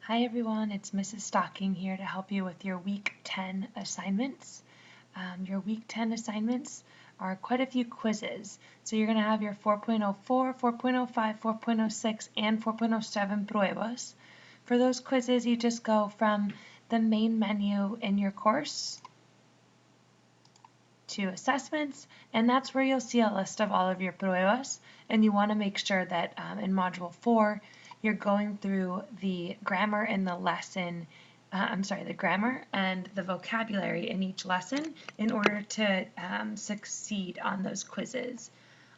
Hi everyone, it's Mrs. Stocking here to help you with your Week 10 assignments. Your Week 10 assignments are quite a few quizzes. So you're going to have your 4.04, 4.05, 4.06, and 4.07 pruebas. For those quizzes, you just go from the main menu in your course to assessments, and that's where you'll see a list of all of your pruebas. And you want to make sure that in Module 4, you're going through the grammar in the lesson, the grammar and the vocabulary in each lesson in order to succeed on those quizzes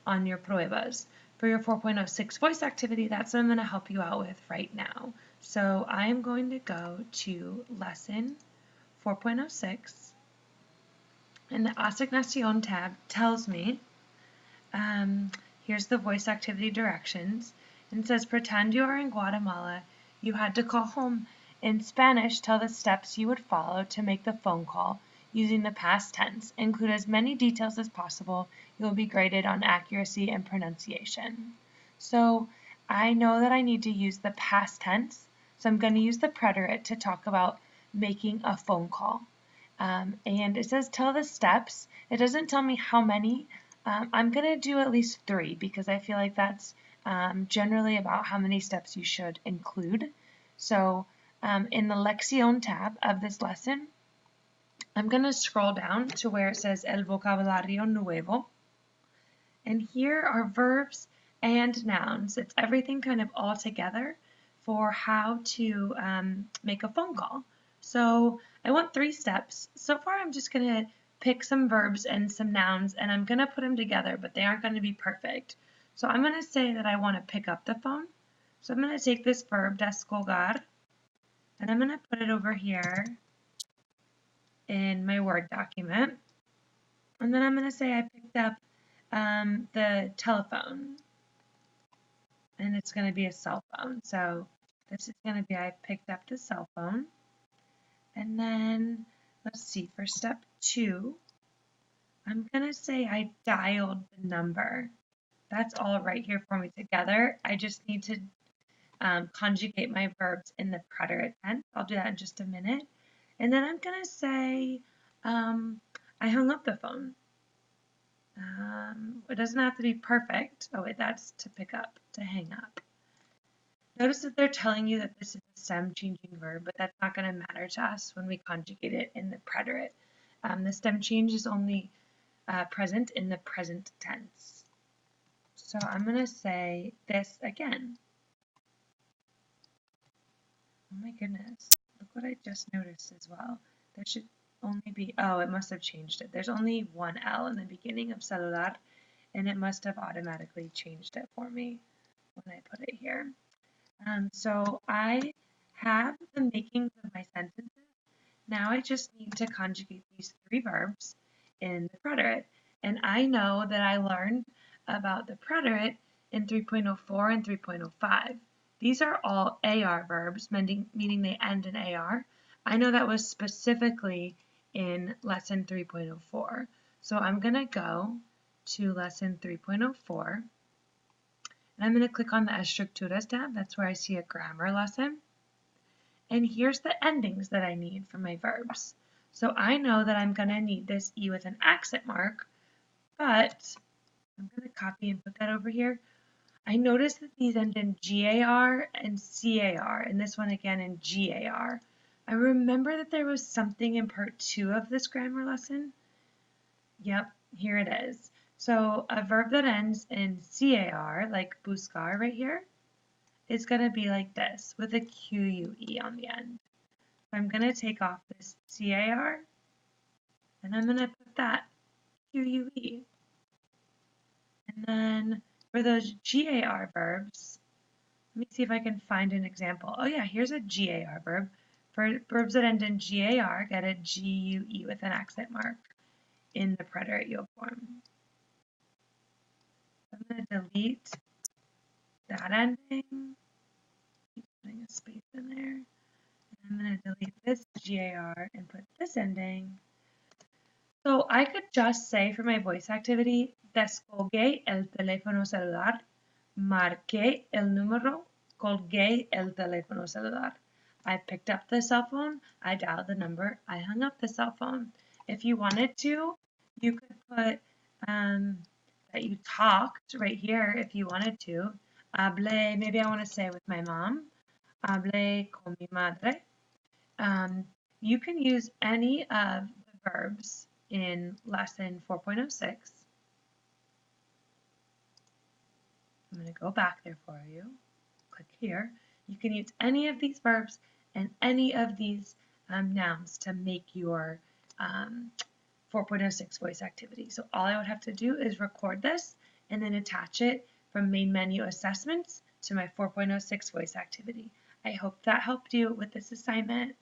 on your pruebas. For your 4.06 voice activity, that's what I'm going to help you out with right now. So I am going to go to lesson 4.06. And the Asignación tab tells me, here's the voice activity directions, and it says, pretend you are in Guatemala. You had to call home. In Spanish, tell the steps you would follow to make the phone call using the past tense. Include as many details as possible. You will be graded on accuracy and pronunciation. So I know that I need to use the past tense, so I'm going to use the preterite to talk about making a phone call. And it says tell the steps. It doesn't tell me how many. I'm going to do at least 3 because I feel like that's generally about how many steps you should include. So in the Lección tab of this lesson, I'm going to scroll down to where it says El Vocabulario Nuevo. And here are verbs and nouns. It's everything kind of all together for how to make a phone call. So I want 3 steps. So far I'm just going to pick some verbs and some nouns and I'm going to put them together, but they aren't going to be perfect. So I'm going to say that I want to pick up the phone. So I'm going to take this verb, descolgar, and I'm going to put it over here in my Word document. And then I'm going to say I picked up the telephone. And it's going to be a cell phone. So this is going to be I picked up the cell phone. And then let's see, for step 2, I'm going to say I dialed the number. That's all right here for me together. I just need to conjugate my verbs in the preterite tense. I'll do that in just a minute. And then I'm going to say I hung up the phone. It doesn't have to be perfect. Oh wait, that's to pick up, to hang up. Notice that they're telling you that this is a stem changing verb, but that's not going to matter to us when we conjugate it in the preterite. The stem change is only present in the present tense. So I'm going to say this again. Oh my goodness, look what I just noticed as well. There should only be, oh, it must have changed it. There's only one L in the beginning of celular, and it must have automatically changed it for me when I put it here. So I have the makings of my sentences. Now I just need to conjugate these 3 verbs in the preterite. And I know that I learned about the preterite in 3.04 and 3.05. These are all AR verbs, meaning they end in AR. I know that was specifically in lesson 3.04. So I'm going to go to lesson 3.04. And I'm going to click on the Estructuras tab. That's where I see a grammar lesson. And here's the endings that I need for my verbs. So I know that I'm going to need this E with an accent mark, but I'm going to copy and put that over here. I noticed that these end in GAR and CAR, and this one again in GAR. I remember that there was something in part 2 of this grammar lesson. Yep, here it is. So a verb that ends in CAR, like buscar right here, is going to be like this, with a QUE on the end. So I'm going to take off this CAR, and I'm going to put that QUE. And then for those GAR verbs, let me see if I can find an example. Oh yeah, here's a GAR verb. For verbs that end in GAR, get a GUE with an accent mark in the preterite yield form. I'm going to delete that ending. Keep putting a space in there. And I'm going to delete this GAR and put this ending. So I could just say for my voice activity, descolgué el teléfono celular, marqué el número, colgué el teléfono celular. I picked up the cell phone, I dialed the number, I hung up the cell phone. If you wanted to, you could put that you talked right here if you wanted to. Hablé, maybe I want to say with my mom. Hablé con mi madre. You can use any of the verbs in lesson 4.06. I'm going to go back there for you. Click here. You can use any of these verbs and any of these nouns to make your 4.06 voice activity. So all I would have to do is record this and then attach it from main menu assessments to my 4.06 voice activity. I hope that helped you with this assignment.